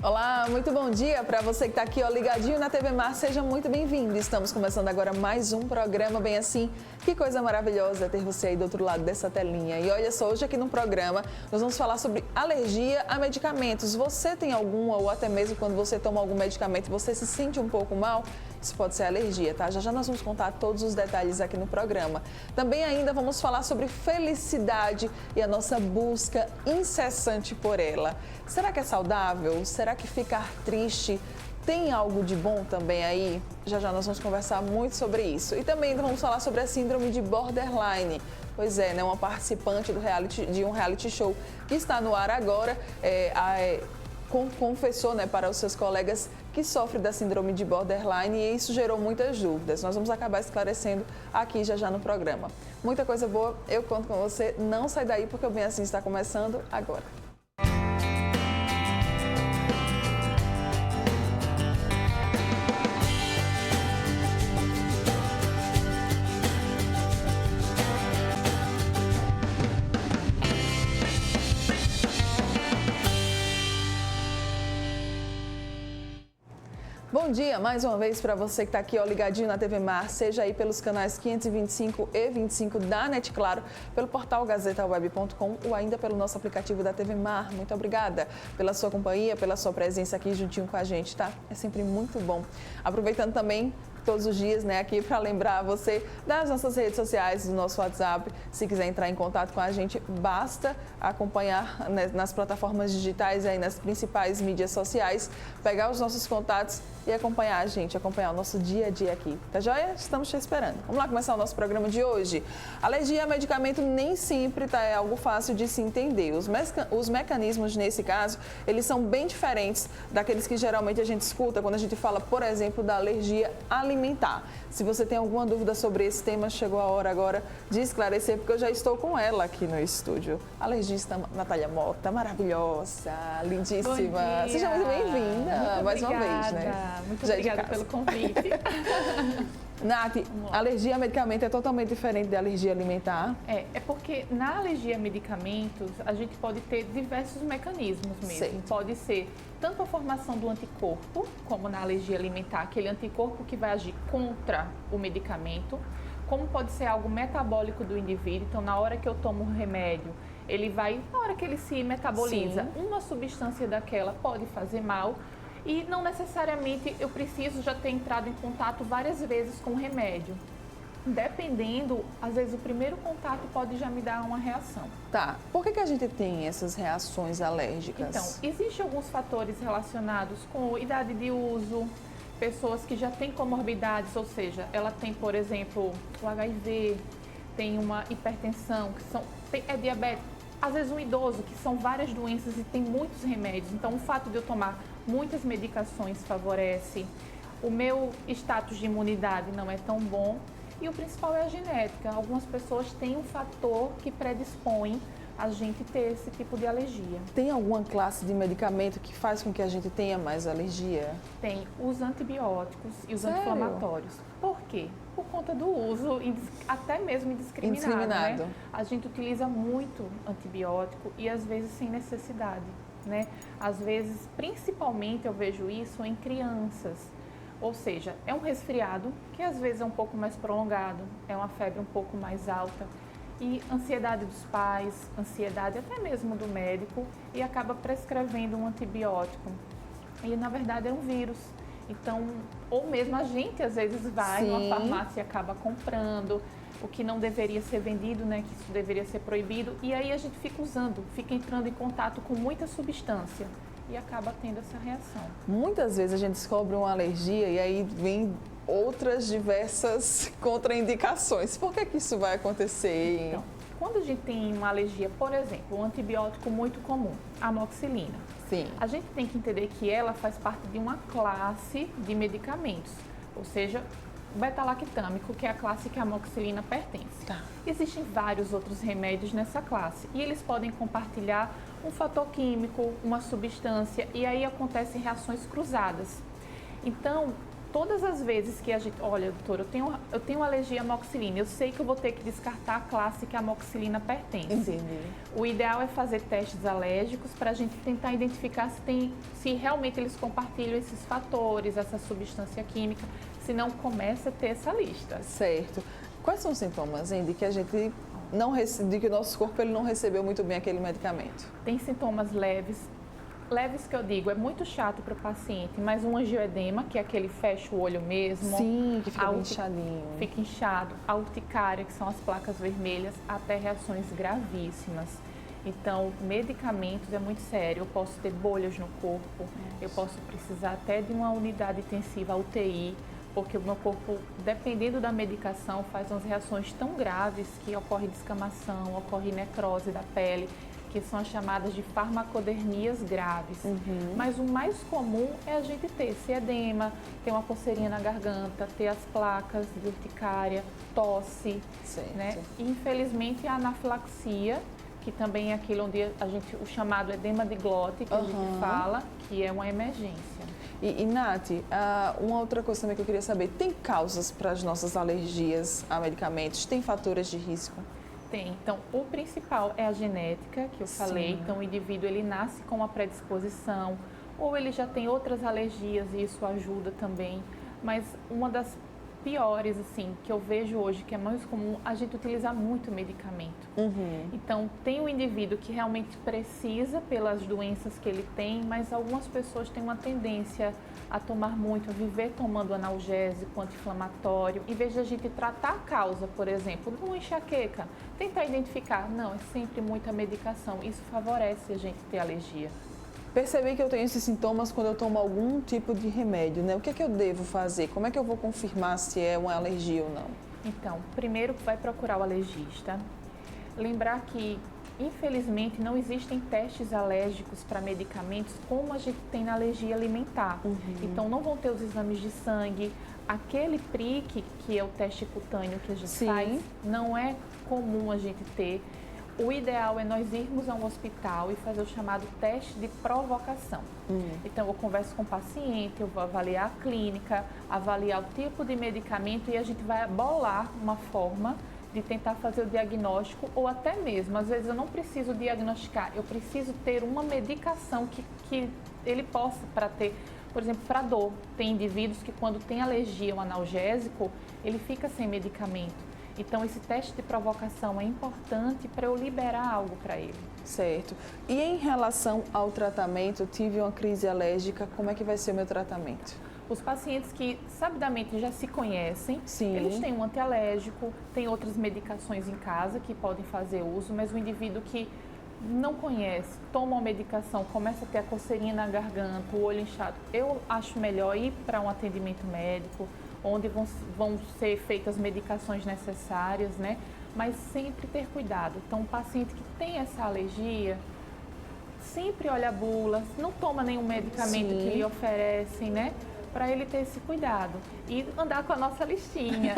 Olá, muito bom dia para você que está aqui ligadinho na TV Mar, seja muito bem-vindo. Estamos começando agora mais um programa bem assim. Que coisa maravilhosa ter você aí do outro lado dessa telinha. E olha só, hoje aqui no programa nós vamos falar sobre alergia a medicamentos. Você tem alguma ou até mesmo quando você toma algum medicamento você se sente um pouco mal? Isso pode ser alergia, tá? Já nós vamos contar todos os detalhes aqui no programa. Também ainda vamos falar sobre felicidade e a nossa busca incessante por ela. Será que é saudável? Será que ficar triste tem algo de bom também aí? Já nós vamos conversar muito sobre isso. E também ainda vamos falar sobre a síndrome de borderline. Pois é, né? Uma participante de um reality show que está no ar agora, confessou, né, para os seus colegas que sofre da síndrome de borderline e isso gerou muitas dúvidas. Nós vamos acabar esclarecendo aqui já no programa. Muita coisa boa, eu conto com você. Não sai daí porque o Bem Assim está começando agora. Bom dia, mais uma vez para você que está aqui ligadinho na TV Mar, seja aí pelos canais 525 e 25 da NET Claro, pelo portal gazetaweb.com ou ainda pelo nosso aplicativo da TV Mar. Muito obrigada pela sua companhia, pela sua presença aqui juntinho com a gente, tá? É sempre muito bom. Aproveitando também todos os dias, né, aqui para lembrar você das nossas redes sociais, do nosso WhatsApp. Se quiser entrar em contato com a gente, basta acompanhar, né, nas plataformas digitais, aí nas principais mídias sociais, pegar os nossos contatos e acompanhar a gente, acompanhar o nosso dia a dia aqui. Tá joia? Estamos te esperando. Vamos lá começar o nosso programa de hoje. Alergia a medicamento nem sempre é algo fácil de se entender. Os mecanismos, nesse caso, eles são bem diferentes daqueles que geralmente a gente escuta quando a gente fala, por exemplo, da alergia alimentar. Se você tem alguma dúvida sobre esse tema, chegou a hora agora de esclarecer, porque eu já estou com ela aqui no estúdio. Alergista Natália Mota, maravilhosa, lindíssima. Seja muito bem-vinda mais uma vez, né? Muito obrigada pelo convite. Nath, alergia a medicamento é totalmente diferente da alergia alimentar? É porque na alergia a medicamentos a gente pode ter diversos mecanismos mesmo. Certo. Pode ser tanto a formação do anticorpo, como na alergia alimentar, aquele anticorpo que vai agir contra o medicamento, como pode ser algo metabólico do indivíduo. Então, na hora que eu tomo o remédio, ele vai, na hora que ele se metaboliza, Sim, uma substância daquela pode fazer mal. E não necessariamente eu preciso já ter entrado em contato várias vezes com o remédio. Dependendo, às vezes o primeiro contato pode já me dar uma reação. Tá. Por que a gente tem essas reações alérgicas? Então, existem alguns fatores relacionados com idade de uso, pessoas que já têm comorbidades, ou seja, ela tem, por exemplo, o HIV, tem uma hipertensão, é diabetes. Às vezes um idoso, que são várias doenças e tem muitos remédios. Então, o fato de eu tomar muitas medicações favorece. O meu status de imunidade não é tão bom. E o principal é a genética. Algumas pessoas têm um fator que predispõe a gente ter esse tipo de alergia. Tem alguma classe de medicamento que faz com que a gente tenha mais alergia? Tem os antibióticos e os Sério? anti-inflamatórios. Por quê? Por conta do uso, até mesmo indiscriminado. Né? A gente utiliza muito antibiótico e às vezes sem necessidade. Né? Às vezes, principalmente eu vejo isso em crianças. Ou seja, é um resfriado que às vezes é um pouco mais prolongado, é uma febre um pouco mais alta. E ansiedade dos pais, ansiedade até mesmo do médico e acaba prescrevendo um antibiótico. E na verdade é um vírus. Então, ou mesmo a gente às vezes vai numa farmácia e acaba comprando o que não deveria ser vendido, né? Que isso deveria ser proibido. E aí a gente fica usando, fica entrando em contato com muita substância e acaba tendo essa reação. Muitas vezes a gente descobre uma alergia e aí vem outras diversas contraindicações. Por que isso vai acontecer? Então, quando a gente tem uma alergia, por exemplo, um antibiótico muito comum, a amoxicilina. Sim. A gente tem que entender que ela faz parte de uma classe de medicamentos, ou seja, o beta-lactâmico, que é a classe que a amoxicilina pertence. Tá. Existem vários outros remédios nessa classe e eles podem compartilhar um fator químico, uma substância, e aí acontecem reações cruzadas. Então, todas as vezes que a gente, olha, doutora, eu tenho alergia à amoxicilina, eu sei que eu vou ter que descartar a classe que a amoxicilina pertence. Entendi. O ideal é fazer testes alérgicos para a gente tentar identificar se realmente eles compartilham esses fatores, essa substância química, senão começa a ter essa lista. Certo. Quais são os sintomas, hein, de que a gente de que o nosso corpo ele não recebeu muito bem aquele medicamento? Tem sintomas leves. Leves que eu digo, é muito chato para o paciente, mas um angioedema, que é aquele fecha o olho mesmo. Sim, que fica bem inchadinho. Fica inchado. A urticária, que são as placas vermelhas, até reações gravíssimas. Então, medicamentos é muito sério. Eu posso ter bolhas no corpo, eu posso precisar até de uma unidade intensiva, UTI, porque o meu corpo, dependendo da medicação, faz umas reações tão graves que ocorre descamação, ocorre necrose da pele, que são as chamadas de farmacodermias graves. Mas o mais comum é a gente ter esse edema, ter uma coceirinha na garganta, ter as placas de urticária, tosse, né? E, infelizmente, a anafilaxia, que também é aquilo onde o chamado edema de glote, que a gente fala, que é uma emergência. E Nath, uma outra coisa também que eu queria saber, tem causas para as nossas alergias a medicamentos? Tem fatores de risco? Tem. Então, o principal é a genética, que eu falei. Então, o indivíduo ele nasce com uma predisposição, ou ele já tem outras alergias e isso ajuda também. Mas uma das piores, assim, que eu vejo hoje, que é mais comum, a gente utilizar muito medicamento. Então, tem um indivíduo que realmente precisa pelas doenças que ele tem, mas algumas pessoas têm uma tendência a tomar muito, a viver tomando analgésico, anti-inflamatório, em vez de a gente tratar a causa, por exemplo, de uma enxaqueca, tentar identificar, não, é sempre muita medicação, isso favorece a gente ter alergia. Percebi que eu tenho esses sintomas quando eu tomo algum tipo de remédio, né? O que é que eu devo fazer? Como é que eu vou confirmar se é uma alergia ou não? Então, primeiro vai procurar o alergista. Lembrar que, infelizmente, não existem testes alérgicos para medicamentos como a gente tem na alergia alimentar. Então, não vão ter os exames de sangue. Aquele PRIC, que é o teste cutâneo que a gente faz, não é comum a gente ter. O ideal é nós irmos a um hospital e fazer o chamado teste de provocação. Então, eu converso com o paciente, eu vou avaliar a clínica, avaliar o tipo de medicamento e a gente vai bolar uma forma de tentar fazer o diagnóstico ou até mesmo, às vezes eu não preciso diagnosticar, eu preciso ter uma medicação que ele possa para ter, por exemplo, para dor. Tem indivíduos que quando tem alergia ao analgésico, ele fica sem medicamento. Então, esse teste de provocação é importante para eu liberar algo para ele. Certo. E em relação ao tratamento, tive uma crise alérgica, como é que vai ser o meu tratamento? Os pacientes que sabidamente já se conhecem, eles têm um antialérgico, tem outras medicações em casa que podem fazer uso, mas o indivíduo que não conhece, toma uma medicação, começa a ter a coceirinha na garganta, o olho inchado, eu acho melhor ir para um atendimento médico, onde vão ser feitas as medicações necessárias, né? Mas sempre ter cuidado. Então, um paciente que tem essa alergia, sempre olha a bula, não toma nenhum medicamento que lhe oferecem, né? Para ele ter esse cuidado e andar com a nossa listinha.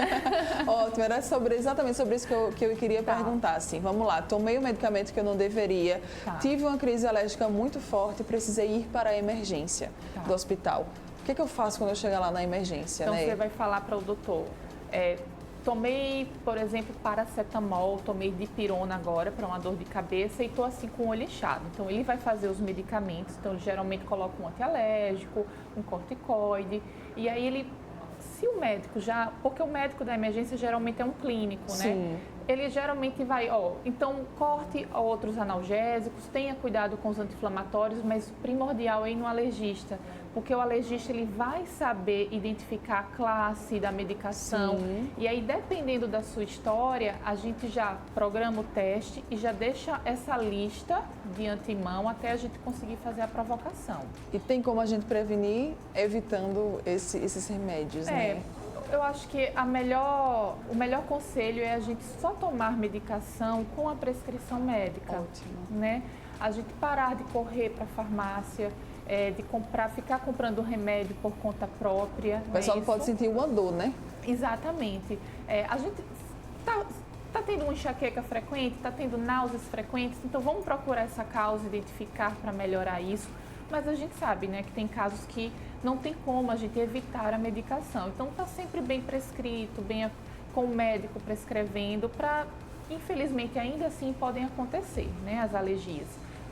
Ótimo, era exatamente sobre isso que eu queria perguntar. Assim, vamos lá, tomei um medicamento que eu não deveria, tive uma crise alérgica muito forte, precisei ir para a emergência do hospital. O que eu faço quando eu chegar lá na emergência? Então, você vai falar para o doutor, tomei, por exemplo, paracetamol, tomei dipirona agora para uma dor de cabeça e estou assim com o olho inchado. Então, ele vai fazer os medicamentos, então ele geralmente coloca um antialérgico, um corticoide, e aí ele, se o médico já, porque o médico da emergência geralmente é um clínico, né? Ele geralmente vai, então corte outros analgésicos, tenha cuidado com os anti-inflamatórios, mas o primordial é ir no alergista, porque o alergista ele vai saber identificar a classe da medicação e aí dependendo da sua história, a gente já programa o teste e já deixa essa lista de antemão até a gente conseguir fazer a provocação. E tem como a gente prevenir evitando esses remédios, né? Eu acho que o melhor conselho é a gente só tomar medicação com a prescrição médica. Ótimo. Né? A gente parar de correr para a farmácia, de ficar comprando remédio por conta própria. O pessoal pode sentir uma dor, né? Exatamente. A gente está tendo uma enxaqueca frequente, está tendo náuseas frequentes, então vamos procurar essa causa, identificar para melhorar isso. mas a gente sabe, né, que tem casos que não tem como a gente evitar a medicação. Então, está sempre bem prescrito, com o médico prescrevendo, infelizmente, ainda assim podem acontecer, né, as alergias.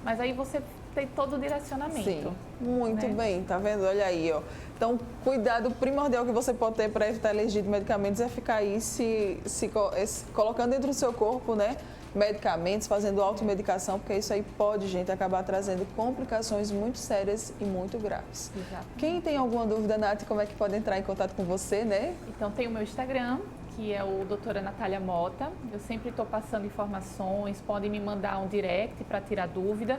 Mas aí você tem todo o direcionamento. Sim, muito né? bem, tá vendo? Olha aí, ó. Então, cuidado primordial que você pode ter para evitar alergia de medicamentos é ficar aí colocando dentro do seu corpo, né? Medicamentos, fazendo automedicação, porque isso aí pode, gente, acabar trazendo complicações muito sérias e muito graves. Exato. Quem tem alguma dúvida, Nath, como é que pode entrar em contato com você, né? Então, tem o meu Instagram, que é o doutora Natália Mota. Eu sempre estou passando informações, podem me mandar um direct para tirar dúvida.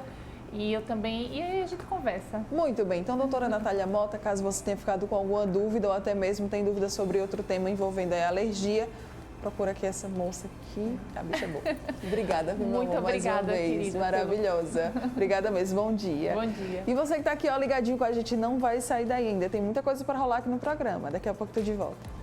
E aí a gente conversa. Muito bem. Então, doutora Natália Mota, caso você tenha ficado com alguma dúvida ou até mesmo tem dúvida sobre outro tema envolvendo a alergia, procura aqui essa moça aqui, a bicha é boa. Obrigada, muito obrigada, mais uma vez. Querida, maravilhosa. Obrigada mesmo, bom dia. Bom dia. E você que está aqui, ó, ligadinho com a gente, não vai sair daí ainda. Tem muita coisa para rolar aqui no programa. Daqui a pouco estou de volta.